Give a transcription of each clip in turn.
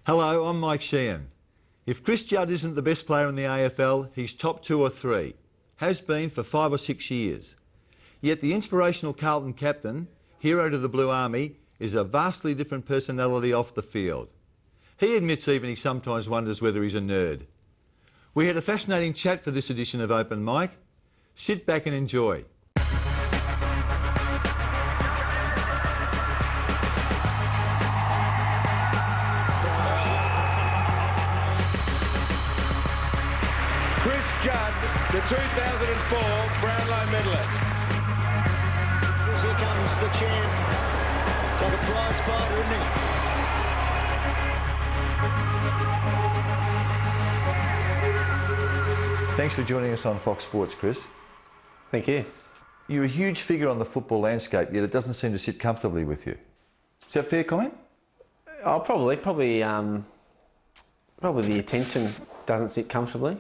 Hello, I'm Mike Sheehan. If Chris Judd isn't the best player in the AFL, he's top 2 or 3. Has been for 5 or 6 years. Yet the inspirational Carlton captain, hero to the Blue Army, is a vastly different personality off the field. He admits even he sometimes wonders whether he's a nerd. We had a fascinating chat for this edition of Open Mic. Sit back and enjoy. Judd, the 2004 Brownlow medalist. Here comes the champ. Got a prize fighter, isn't he? Thanks for joining us on Fox Sports, Chris. Thank you. You're a huge figure on the football landscape, yet it doesn't seem to sit comfortably with you. Is that a fair comment? Oh, probably the attention doesn't sit comfortably.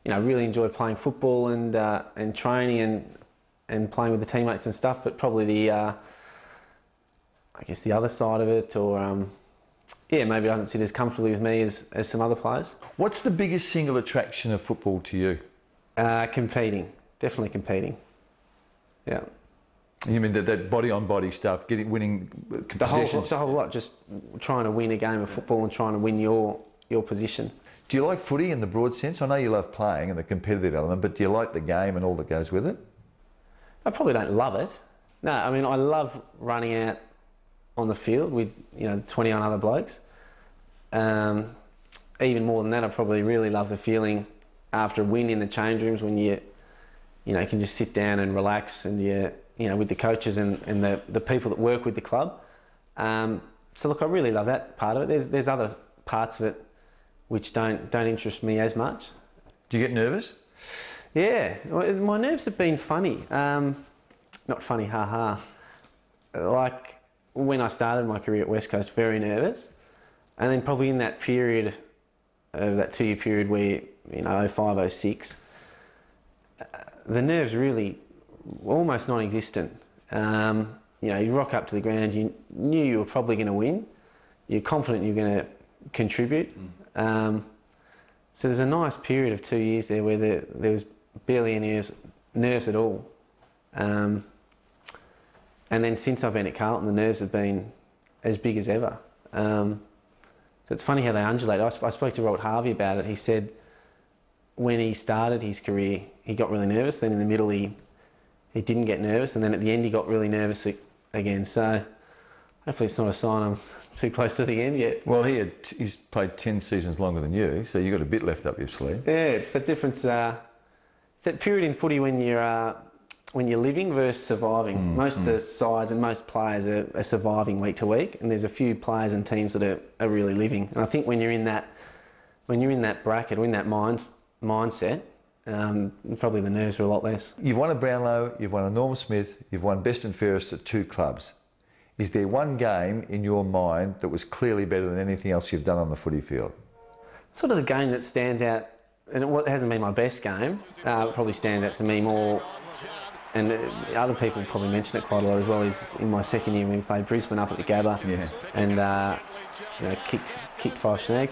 You know, I really enjoy playing football and training and playing with the teammates and stuff. But probably the, I guess the other side of it, or yeah, maybe it doesn't sit as comfortably with me as some other players. What's the biggest single attraction of football to you? Competing, definitely competing. Yeah. You mean that body-on-body stuff, winning possessions? The whole lot, just trying to win a game of football and trying to win your position. Do you like footy in the broad sense? I know you love playing and the competitive element, but do you like the game and all that goes with it? I probably don't love it. No, I mean, I love running out on the field with, 20 other blokes. Even more than that, I probably really love the feeling after a win in the change rooms when you can just sit down and relax and with the coaches and the people that work with the club. So look, I really love that part of it. There's other parts of it which don't interest me as much. Do you get nervous? Yeah, my nerves have been funny. Not funny, ha. Like when I started my career at West Coast, very nervous. And then probably in that period, that 2-year period where, 05, 06, the nerves really almost non-existent. You rock up to the ground, you knew you were probably going to win. You're confident you're going to contribute. So there's a nice period of 2 years there where there was barely any nerves at all. And then since I've been at Carlton, the nerves have been as big as ever. So it's funny how they undulate. I spoke to Robert Harvey about it. He said when he started his career, he got really nervous. Then in the middle, he didn't get nervous. And then at the end, he got really nervous again. So hopefully it's not a sign I'm too close to the end yet. Well, he's played 10 seasons longer than you, so you've got a bit left up your sleeve. Yeah, it's that difference. It's that period in footy when you're living versus surviving. Most of the sides and most players are surviving week to week, and there's a few players and teams that are really living. And I think when you're in that bracket or in that mindset, probably the nerves are a lot less. You've won a Brownlow, you've won a Norm Smith, you've won best and fairest at 2 clubs. Is there one game in your mind that was clearly better than anything else you've done on the footy field? Sort of the game that stands out, and it hasn't been my best game, probably stands out to me more, and other people probably mention it quite a lot as well, is in my second year when we played Brisbane up at the Gabba, and kicked 5 snags.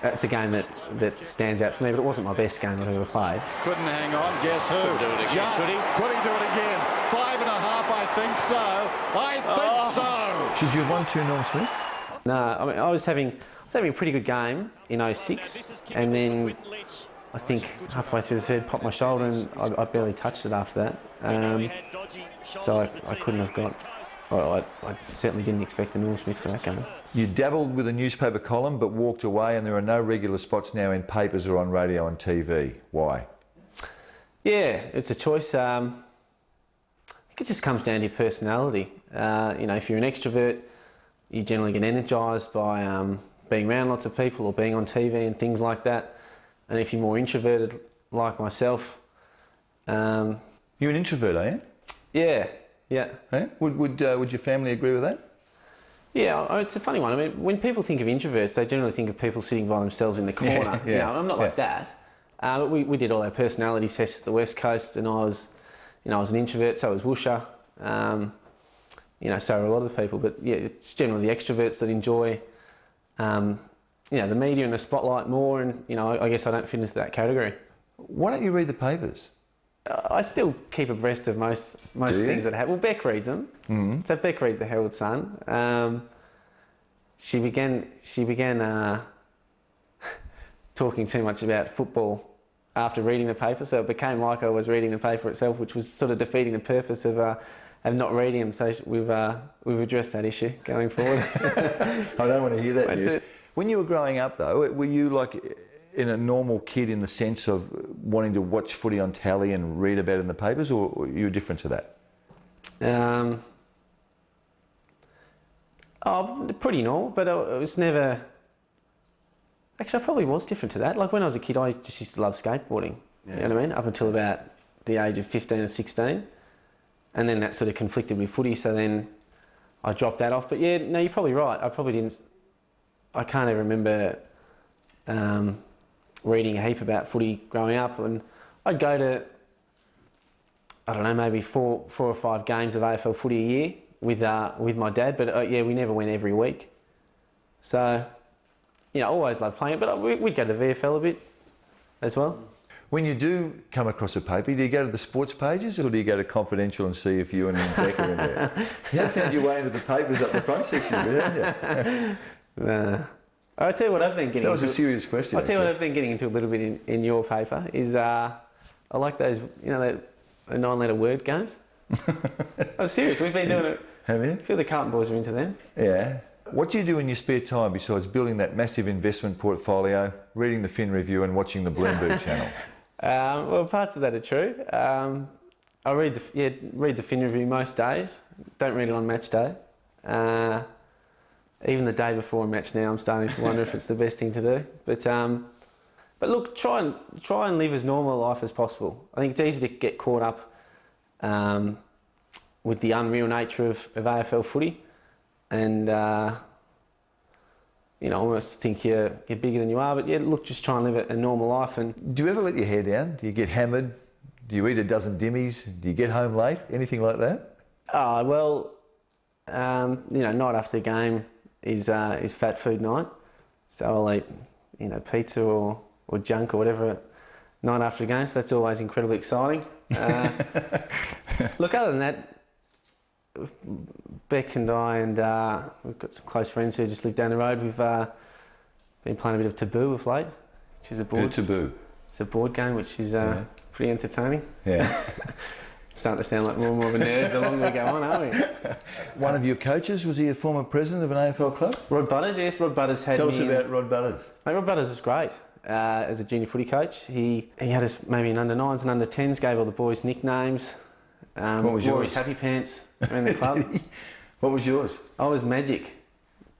That's a game that stands out for me, but it wasn't my best game I've ever played. Couldn't hang on. Guess who? Could do it again. Judd. Could he do it again? 5.5, I think so. I think so. Should you have won 2 Norm Smiths? No, I mean, I was having a pretty good game in 06, and then I think halfway through the third, popped my shoulder, and I barely touched it after that. So I couldn't have got. Well, I certainly didn't expect a Norm Smith for that game. You dabbled with a newspaper column but walked away, and there are no regular spots now in papers or on radio and TV. Why? Yeah, it's a choice. I think it just comes down to your personality. If you're an extrovert, you generally get energised by being around lots of people or being on TV and things like that. And if you're more introverted, like myself... You're an introvert, are you? Yeah. Hey? Would your family agree with that? Yeah, it's a funny one. I mean, when people think of introverts, they generally think of people sitting by themselves in the corner. Yeah. I'm not like that. But we did all our personality tests at the West Coast, and I was an introvert, so was Woosha. so are a lot of the people. But yeah, it's generally the extroverts that enjoy, the media and the spotlight more. And I guess I don't fit into that category. Why don't you read the papers? I still keep abreast of most things that happen. Well, Beck reads them. Mm-hmm. So Beck reads the Herald Sun. She began talking too much about football after reading the paper, so it became like I was reading the paper itself, which was sort of defeating the purpose of not reading them. So we've addressed that issue going forward. I don't want to hear that That's news. it. When you were growing up, though, were you like in a normal kid in the sense of wanting to watch footy on telly and read about it in the papers, or were you different to that? Pretty normal, but it was never... Actually, I probably was different to that. Like when I was a kid, I just used to love skateboarding. Yeah. You know what I mean? Up until about the age of 15 or 16. And then that sort of conflicted with footy, so then I dropped that off. But yeah, no, you're probably right. I can't even remember reading a heap about footy growing up. And I'd go to, I don't know, maybe four or five games of AFL footy a year with my dad. But we never went every week. So... I always loved playing it, but we'd go to the VFL a bit as well. When you do come across a paper, do you go to the sports pages or do you go to Confidential and see if you and Beck are in there? You have found your way into the papers up the front section, haven't you? I'll tell you what I've been getting into. That was a serious question. I'll tell you what I've been getting into a little bit in your paper is I like those, the 9-letter word games. I'm serious, we've been doing it. Have you? I feel the Carlton boys are into them. Yeah. What do you do in your spare time besides building that massive investment portfolio, reading the Fin Review and watching the Bloomberg channel? Well, parts of that are true. I read the Fin Review most days. Don't read it on match day. Even the day before a match now, I'm starting to wonder if it's the best thing to do. But look, try and live as normal a life as possible. I think it's easy to get caught up with the unreal nature of AFL footy. And, almost think you're bigger than you are. But yeah, look, just try and live a normal life. And do you ever let your hair down? Do you get hammered? Do you eat a dozen dimmies? Do you get home late? Anything like that? Night after the game is fat food night. So I'll eat, pizza or junk or whatever night after the game. So that's always incredibly exciting. Look, other than that, Beck and I and we've got some close friends who just live down the road. We've been playing a bit of Taboo of late, which is a board. Taboo. It's a board game which is pretty entertaining. Yeah. Starting to sound like more and more of a nerd the longer we go on, aren't we? One of your coaches, was he a former president of an AFL club? Rod Butters, yes. Rod Butters had Tell us about Rod Butters. Mate, Rod Butters was great as a junior footy coach. He had us maybe in under 9s and under 10s, gave all the boys nicknames. What was wore yours? his happy pants around the club. What was yours? I was Magic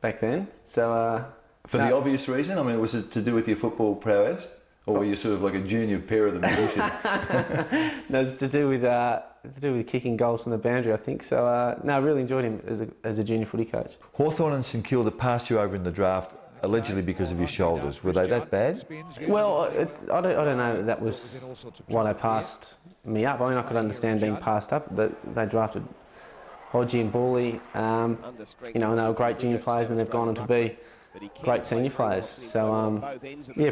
back then. So for the obvious reason? I mean, was it to do with your football prowess? Or were you sort of like a junior pair of the magician? No, it was to do with kicking goals from the boundary, I think. So I really enjoyed him as a junior footy coach. Hawthorn and St Kilda passed you over in the draft allegedly because of your shoulders. Were they that bad? Well, I don't know that was why they passed me up. I mean, I could understand being passed up. They drafted Hodgie and Bawley, and they were great junior players, and they've gone on to be great senior players. So,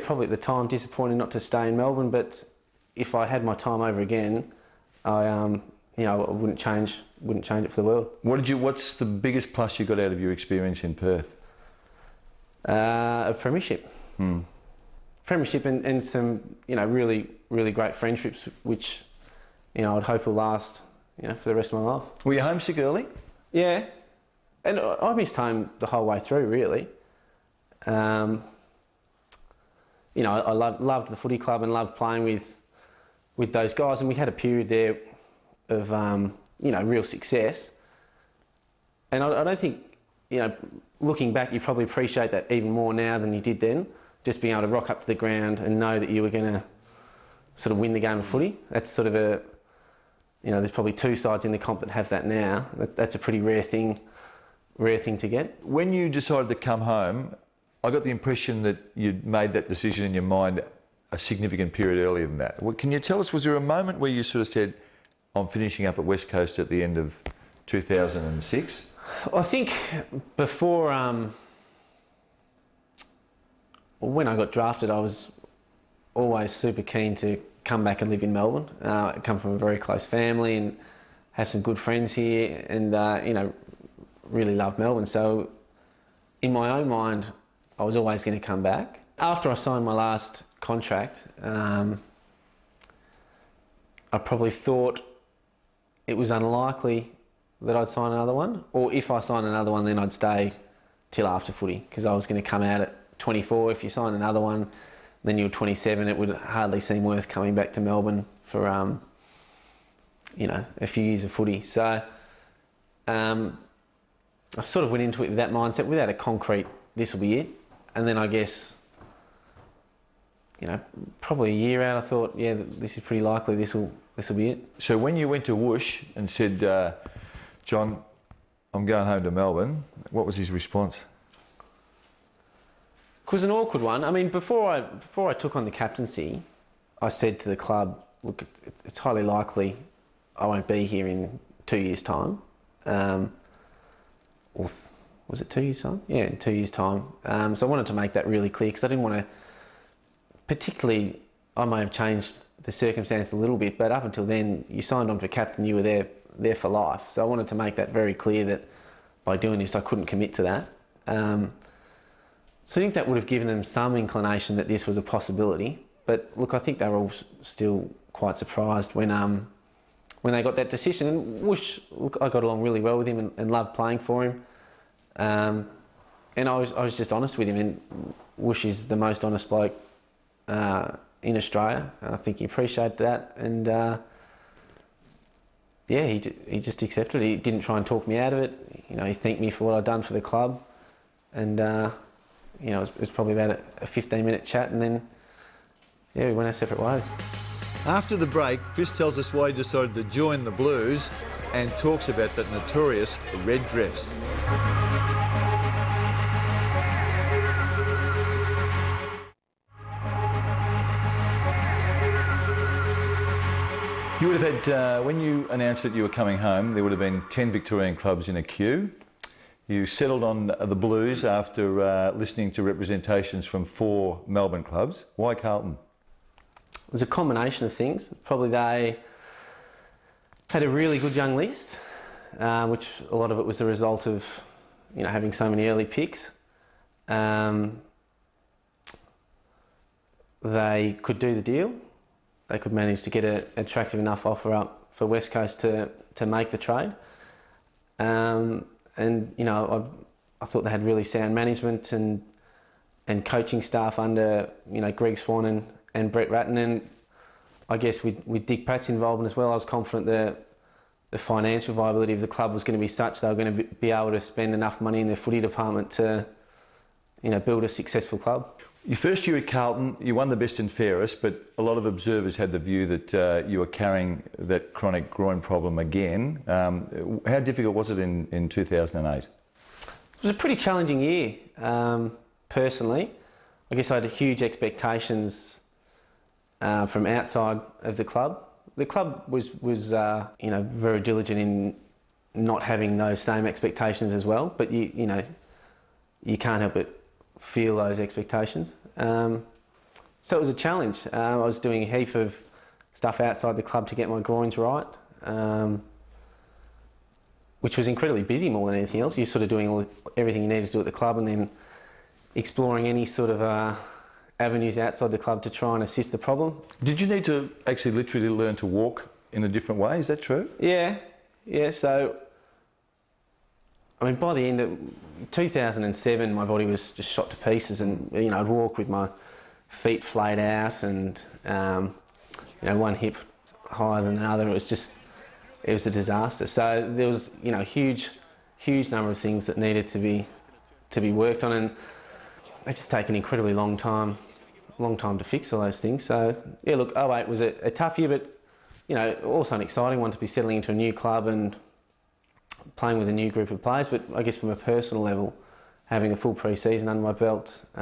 probably at the time disappointed not to stay in Melbourne. But if I had my time over again, I wouldn't change it for the world. What's the biggest plus you got out of your experience in Perth? A premiership. Premiership and some, really, really great friendships, which, I'd hope will last, for the rest of my life. Were you homesick early? Yeah. And I missed home the whole way through, really. I loved the footy club and loved playing with those guys. And we had a period there of, real success. And I don't think, looking back, you probably appreciate that even more now than you did then. Just being able to rock up to the ground and know that you were going to sort of win the game of footy. That's sort of there's probably two sides in the comp that have that now. That's a pretty rare thing to get. When you decided to come home, I got the impression that you'd made that decision in your mind a significant period earlier than that. Can you tell us, was there a moment where you sort of said, I'm finishing up at West Coast at the end of 2006? I think before, when I got drafted, I was always super keen to come back and live in Melbourne. I come from a very close family and have some good friends here, and you know, really love Melbourne. So in my own mind, I was always going to come back. After I signed my last contract, I probably thought it was unlikely that I'd sign another one, or if I signed another one, then I'd stay till after footy, because I was going to come out at 24. If you sign another one, then you're 27. It would hardly seem worth coming back to Melbourne for you know, a few years of footy. So I sort of went into it with that mindset, without a concrete, this will be it. And then I guess, you know, probably a year out, I thought, yeah, this is pretty likely this will be it. So when you went to Whoosh and said, John, I'm going home to Melbourne, what was his response? It was an awkward one. I mean, before I took on the captaincy, I said to the club, look, it's highly likely I won't be here in 2 years' time. Or was it 2 years' time? Yeah, in 2 years' time. So I wanted to make that really clear, because I didn't want to, particularly, I may have changed the circumstance a little bit, but up until then, you signed on for captain, you were there for life. So I wanted to make that very clear that by doing this, I couldn't commit to that. So I think that would have given them some inclination that this was a possibility. But look, I think they were all still quite surprised when they got that decision. And Whoosh, look, I got along really well with him and loved playing for him. And I was just honest with him. And Whoosh is the most honest bloke in Australia. And I think he appreciated that. And yeah, he just accepted it. He didn't try and talk me out of it. You know, he thanked me for what I'd done for the club. And you know, it was probably about a 15-minute chat, and then yeah, we went our separate ways. After the break, Chris tells us why he decided to join the Blues and talks about that notorious red dress. You would have had, when you announced that you were coming home, there would have been 10 Victorian clubs in a queue. You settled on the Blues after listening to representations from 4 Melbourne clubs. Why Carlton? It was a combination of things. Probably they had a really good young list, which a lot of it was a result of, you know, having so many early picks. They could do the deal. They could manage to get an attractive enough offer up for West Coast to make the trade. And you know, I thought they had really sound management and coaching staff under, you know, Greg Swan and Brett Ratton, and I guess with Dick Pratt's involvement as well, I was confident that the financial viability of the club was going to be such they were going to be able to spend enough money in their footy department to, you know, build a successful club. Your first year at Carlton, you won the best and fairest, but a lot of observers had the view that you were carrying that chronic groin problem again. How difficult was it in 2008? It was a pretty challenging year, personally. I guess I had huge expectations from outside of the club. The club was you know, very diligent in not having those same expectations as well, but you know, you can't help but feel those expectations. So it was a challenge. I was doing a heap of stuff outside the club to get my groins right, which was incredibly busy more than anything else. You're sort of doing everything you needed to do at the club and then exploring any sort of avenues outside the club to try and assist the problem. Did you need to actually literally learn to walk in a different way? Is that true? Yeah. So, I mean, by the end of 2007, my body was just shot to pieces, and you know, I'd walk with my feet flayed out, and you know, one hip higher than another. It was a disaster. So there was, you know, huge number of things that needed to be worked on, and it just take an incredibly long time to fix all those things. So yeah, look, 2008 was a tough year, but you know, also an exciting one to be settling into a new club and playing with a new group of players. But I guess from a personal level, having a full pre-season under my belt, you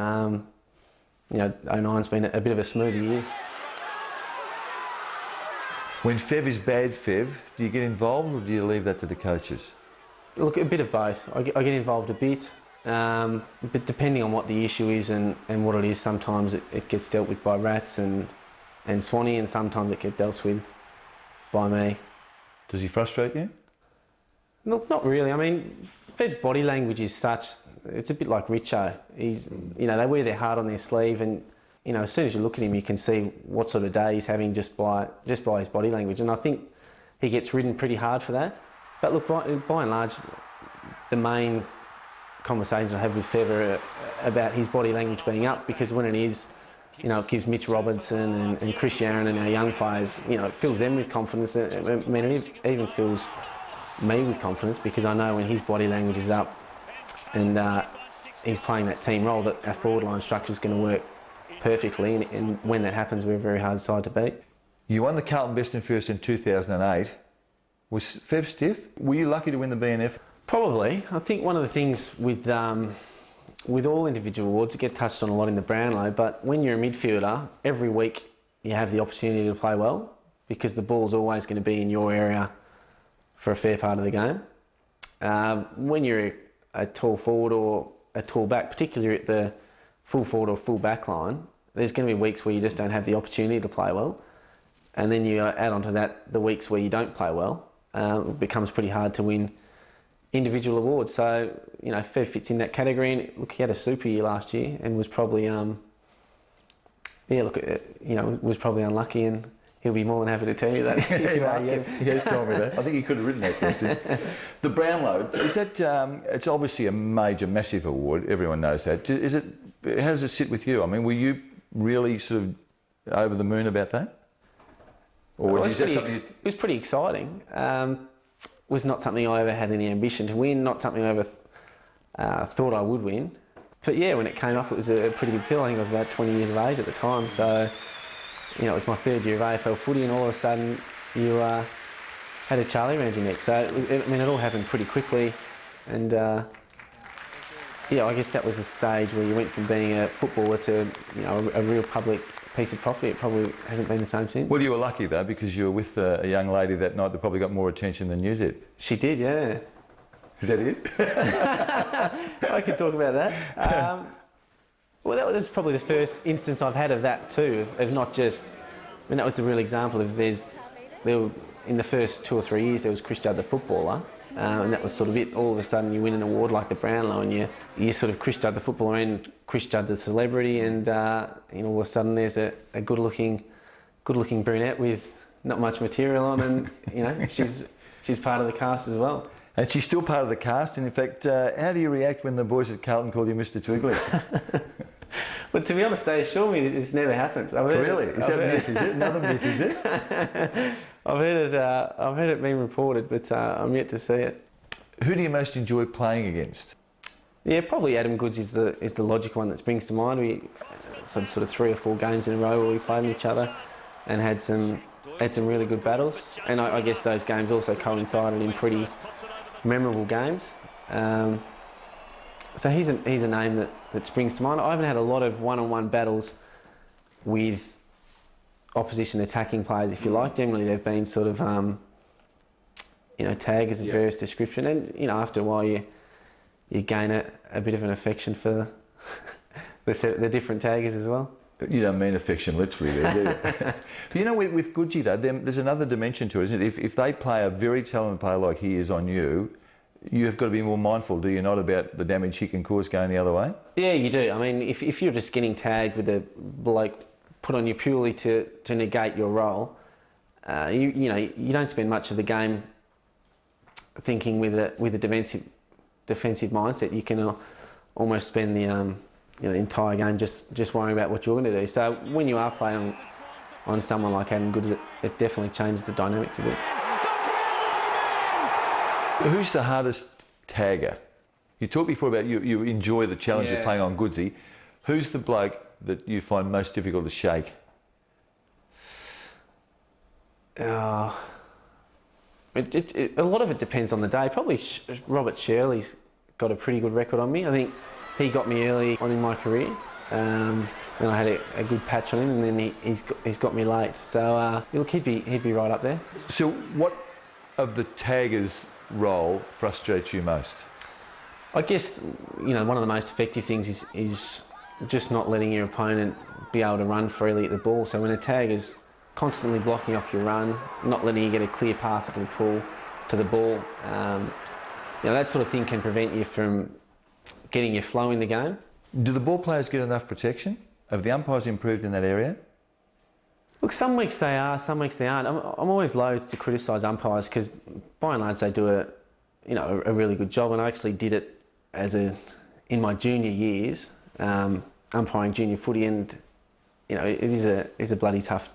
know, 2009's been a bit of a smoother year. When Fev is bad Fev, do you get involved or do you leave that to the coaches? Look, a bit of both. I get involved a bit, but depending on what the issue is and what it is, sometimes it gets dealt with by Rats and Swanee, and sometimes it gets dealt with by me. Does he frustrate you? Look, not really. I mean, Fev's body language is such, it's a bit like Richo. They wear their heart on their sleeve, and, as soon as you look at him, you can see what sort of day he's having just by his body language. And I think he gets ridden pretty hard for that. But look, by and large, the main conversations I have with Fev are about his body language being up, because when it is, it gives Mitch Robinson and Chris Yaron and our young players, it fills them with confidence. I mean, it even fills me with confidence, because I know when his body language is up and he's playing that team role, that our forward line structure is going to work perfectly, and when that happens, we're a very hard side to beat. You won the Carlton Best and Fairest in 2008. Was Fev stiff? Were you lucky to win the BNF? Probably. I think one of the things with all individual awards, it gets touched on a lot in the Brownlow, but when you're a midfielder, every week you have the opportunity to play well, because the ball's always going to be in your area for a fair part of the game. When you're a tall forward or a tall back, particularly at the full forward or full back line, there's going to be weeks where you just don't have the opportunity to play well. And then you add onto that the weeks where you don't play well. It becomes pretty hard to win individual awards. So, Fev fits in that category. And look, he had a super year last year and was probably, was probably unlucky, and he'll be more than happy to tell you that if you ask him. He has told me that. I think he could have written that question. The Brownlow, is that, it's obviously a major, massive award. Everyone knows that. How does it sit with you? I mean, were you really sort of over the moon about that? Or well, it was pretty exciting. Was not something I ever had any ambition to win, not something I ever thought I would win. But yeah, when it came up, it was a pretty big deal. I think I was about 20 years of age at the time. So, it was my third year of AFL footy, and all of a sudden you had a Charlie around your neck. So, it all happened pretty quickly. And I guess that was a stage where you went from being a footballer to, a real public piece of property. It probably hasn't been the same since. Well, you were lucky though, because you were with a young lady that night that probably got more attention than you did. She did, yeah. Is that it? I could talk about that. Well, that was probably the first instance I've had of that too, of not just, that was the real example of in the first 2 or 3 years there was Chris Judd the footballer, and that was sort of it. All of a sudden you win an award like the Brownlow, and you're sort of Chris Judd the footballer and Chris Judd the celebrity, and all of a sudden there's a good-looking brunette with not much material on, and she's part of the cast as well. And she's still part of the cast. And in fact, how do you react when the boys at Carlton call you Mr. Twiggly? Well, to be honest, they assure me that this never happens. Really? Is that a myth? Is it another myth? Is it? I've heard it being reported, but I'm yet to see it. Who do you most enjoy playing against? Yeah, probably Adam Goods is the logical one that springs to mind. We some sort of 3 or 4 games in a row where we played each other and had some really good battles. And I guess those games also coincided in pretty memorable games. So he's a name that springs to mind. I haven't had a lot of one-on-one battles with opposition attacking players, if you like. Generally, they've been sort of taggers of various description, and after a while you gain a bit of an affection for the different taggers as well. You don't mean affection literally there, do you? With Goodsy though, there's another dimension to it, isn't it? If they play a very talented player like he is on you, you've got to be more mindful, do you not, about the damage he can cause going the other way? Yeah, you do. I mean, if you're just getting tagged with a bloke put on you purely to negate your role, you don't spend much of the game thinking with a defensive mindset. You can almost spend the entire game just worrying about what you're going to do. So when you are playing on someone like Adam Goods, it definitely changes the dynamics a bit. Who's the hardest tagger? You talked before about you enjoy the challenge of playing on Goodsy. Who's the bloke that you find most difficult to shake? A lot of it depends on the day. Probably Robert Shirley's got a pretty good record on me. I think he got me early on in my career, and I had a good patch on him, and then he's got me late. So look, he'd be right up there. So what of the taggers role frustrates you most? I guess, you know, one of the most effective things is just not letting your opponent be able to run freely at the ball. So when a tag is constantly blocking off your run, not letting you get a clear path to the ball, you know, that sort of thing can prevent you from getting your flow in the game. Do the ball players get enough protection? Have the umpires improved in that area? Look, some weeks they are, some weeks they aren't. I'm always loath to criticise umpires because by and large they do a really good job, and I actually did it in my junior years, umpiring junior footy, and you know, it is a bloody tough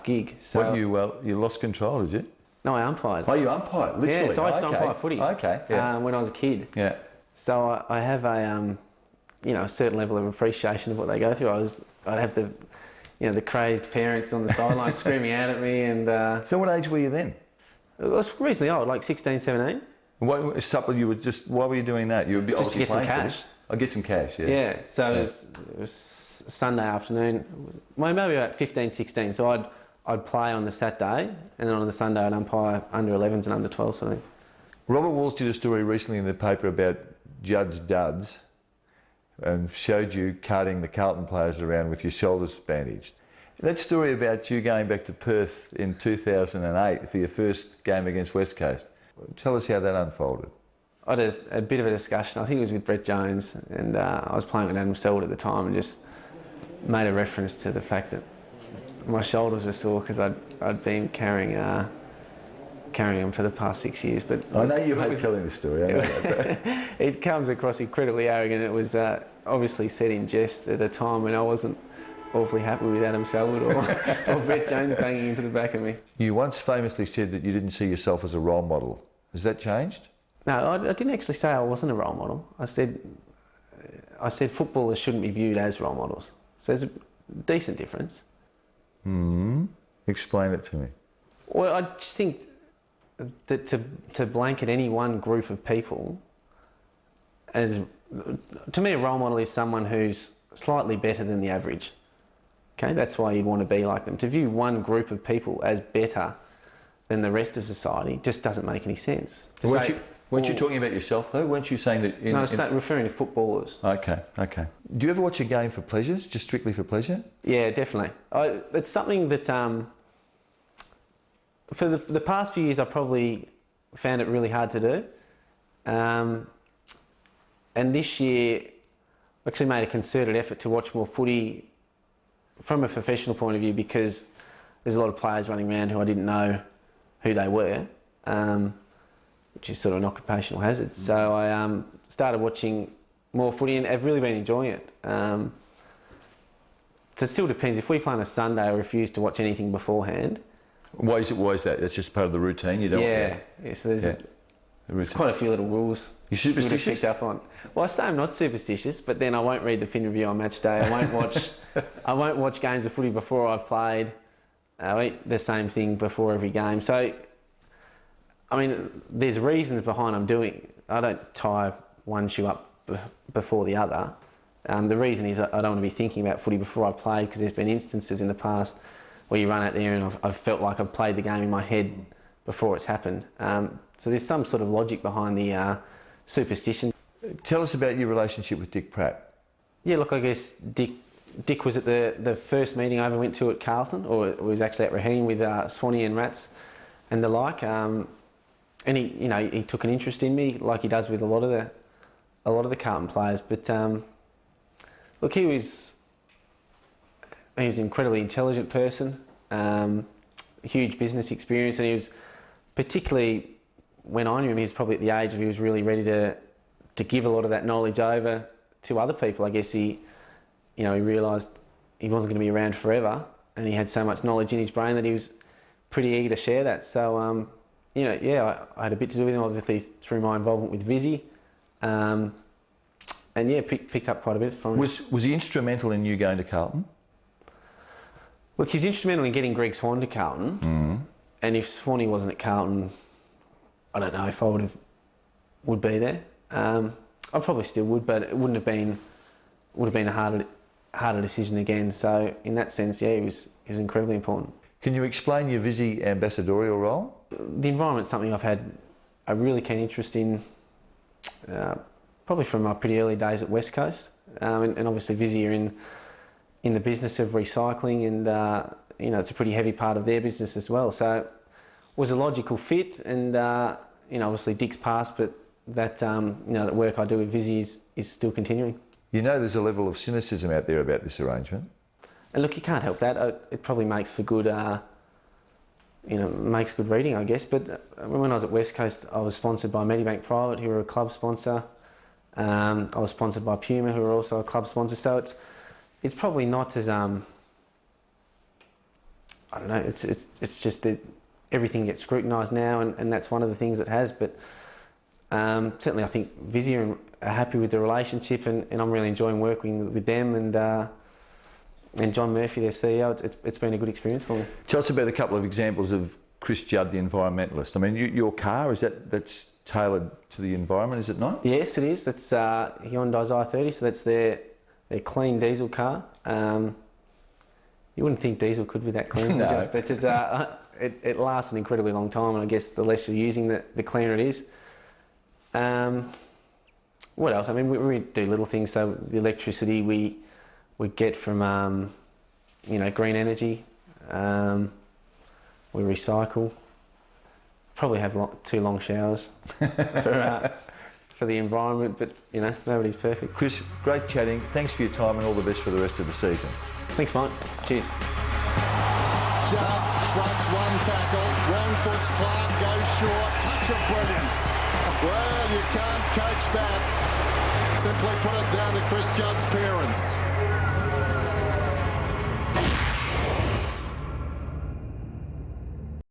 gig. So You lost control, did you? No, I umpired. Oh, you umpired, literally? Yeah, so I used to umpire footy. Okay, yeah. When I was a kid. Yeah. So I have a certain level of appreciation of what they go through. I'd have the crazed parents on the sideline screaming out at me, and. So what age were you then? I was reasonably old, like 16, 17. Why were you doing that? You were Just to get some cash. I'll get some cash, yeah. Yeah, so yeah. It was Sunday afternoon, maybe about 15, 16. So I'd play on the Saturday, and then on the Sunday I'd umpire under 11s and under 12s, I think. Robert Walls did a story recently in the paper about Judd's duds and showed you carting the Carlton players around with your shoulders bandaged. That story about you going back to Perth in 2008 for your first game against West Coast, tell us how that unfolded. I had a bit of a discussion, I think it was with Brett Jones, and I was playing with Adam Selwood at the time, and just made a reference to the fact that my shoulders were sore because I'd been carrying them for the past 6 years. But I know you hate telling the story, I know that. It comes across incredibly arrogant. It was obviously said in jest at a time when I wasn't awfully happy with Adam Selwood or Brett Jones banging into the back of me. You once famously said that you didn't see yourself as a role model. Has that changed? No, I didn't actually say I wasn't a role model. I said footballers shouldn't be viewed as role models. So there's a decent difference. Explain it to me. Well, I just think that to blanket any one group of people as, to me, a role model is someone who's slightly better than the average. Okay, that's why you'd want to be like them. To view one group of people as better than the rest of society just doesn't make any sense. Weren't you talking about yourself though? Weren't you saying that? No, I was referring to footballers. Okay. Do you ever watch a game for pleasure, just strictly for pleasure? Yeah, definitely. It's something that for the past few years I probably found it really hard to do. And this year I actually made a concerted effort to watch more footy from a professional point of view, because there's a lot of players running around who I didn't know who they were, which is sort of an occupational hazard. So I started watching more footy and I've really been enjoying it. So it still depends. If we play on a Sunday, I refuse to watch anything beforehand. Why is that? That's just part of the routine. You don't. Yeah. So there's quite a few little rules. You superstitious? Picked up on. Well, I say I'm not superstitious, but then I won't read the fin review on match day. I won't watch games of footy before I've played. I eat the same thing before every game. So, I mean, there's reasons behind I'm doing. I don't tie one shoe up before the other. The reason is I don't want to be thinking about footy before I've played, because there's been instances in the past where you run out there and I've felt like I've played the game in my head before it's happened. So there's some sort of logic behind the superstition. Tell us about your relationship with Dick Pratt. Yeah, look, I guess Dick was at the first meeting I ever went to at Carlton, or it was actually at Raheem with Swanee and Rats and the like. And he took an interest in me, like he does with a lot of the Carlton players. But look, he was an incredibly intelligent person, huge business experience, and he was, particularly when I knew him, he was probably at the age of he was really ready to give a lot of that knowledge over to other people. I guess he realised he wasn't going to be around forever, and he had so much knowledge in his brain that he was pretty eager to share that. So, I had a bit to do with him, obviously, through my involvement with Vizzy. And picked up quite a bit from him. Was he instrumental in you going to Carlton? Look, he's instrumental in getting Greg Swan to Carlton. And if Swanee wasn't at Carlton, I don't know if I would be there. I probably still would, but it would have been a harder decision again. So in that sense, yeah, he was incredibly important. Can you explain your Vizzy ambassadorial role? The environment's something I've had a really keen interest in, probably from my pretty early days at West Coast, and obviously Visy are in the business of recycling, and you know, it's a pretty heavy part of their business as well. So it was a logical fit, and you know, obviously Dick's passed, but that you know, that work I do with Visy is still continuing. You know there's a level of cynicism out there about this arrangement. And look, you can't help that. It probably makes for good, you know, makes good reading, I guess. But when I was at West Coast, I was sponsored by Medibank Private, who were a club sponsor. I was sponsored by Puma, who are also a club sponsor. So it's probably not as I don't know. It's just that everything gets scrutinised now, and that's one of the things it has. But certainly, I think Visy are happy with the relationship, and I'm really enjoying working with them and John Murphy, their CEO. It's been a good experience for me. Tell us about a couple of examples of Chris Judd, the environmentalist. I mean, your car, that's tailored to the environment, is it not? Yes, it is. That's Hyundai's i30, so that's their clean diesel car. You wouldn't think diesel could be that clean, No. but it lasts an incredibly long time, and I guess the less you're using, the cleaner it is. What else? I mean, we do little things. So the electricity we get from you know, green energy. We recycle. Probably have 2 long showers for the environment, but you know, nobody's perfect. Chris, great chatting. Thanks for your time, and all the best for the rest of the season. Thanks, Mike. Cheers. Judd shrugs one tackle. Wrong foot's Clark goes short. Touch of brilliance. Well, you can't coach that. Simply put it down to Chris Judd's parents.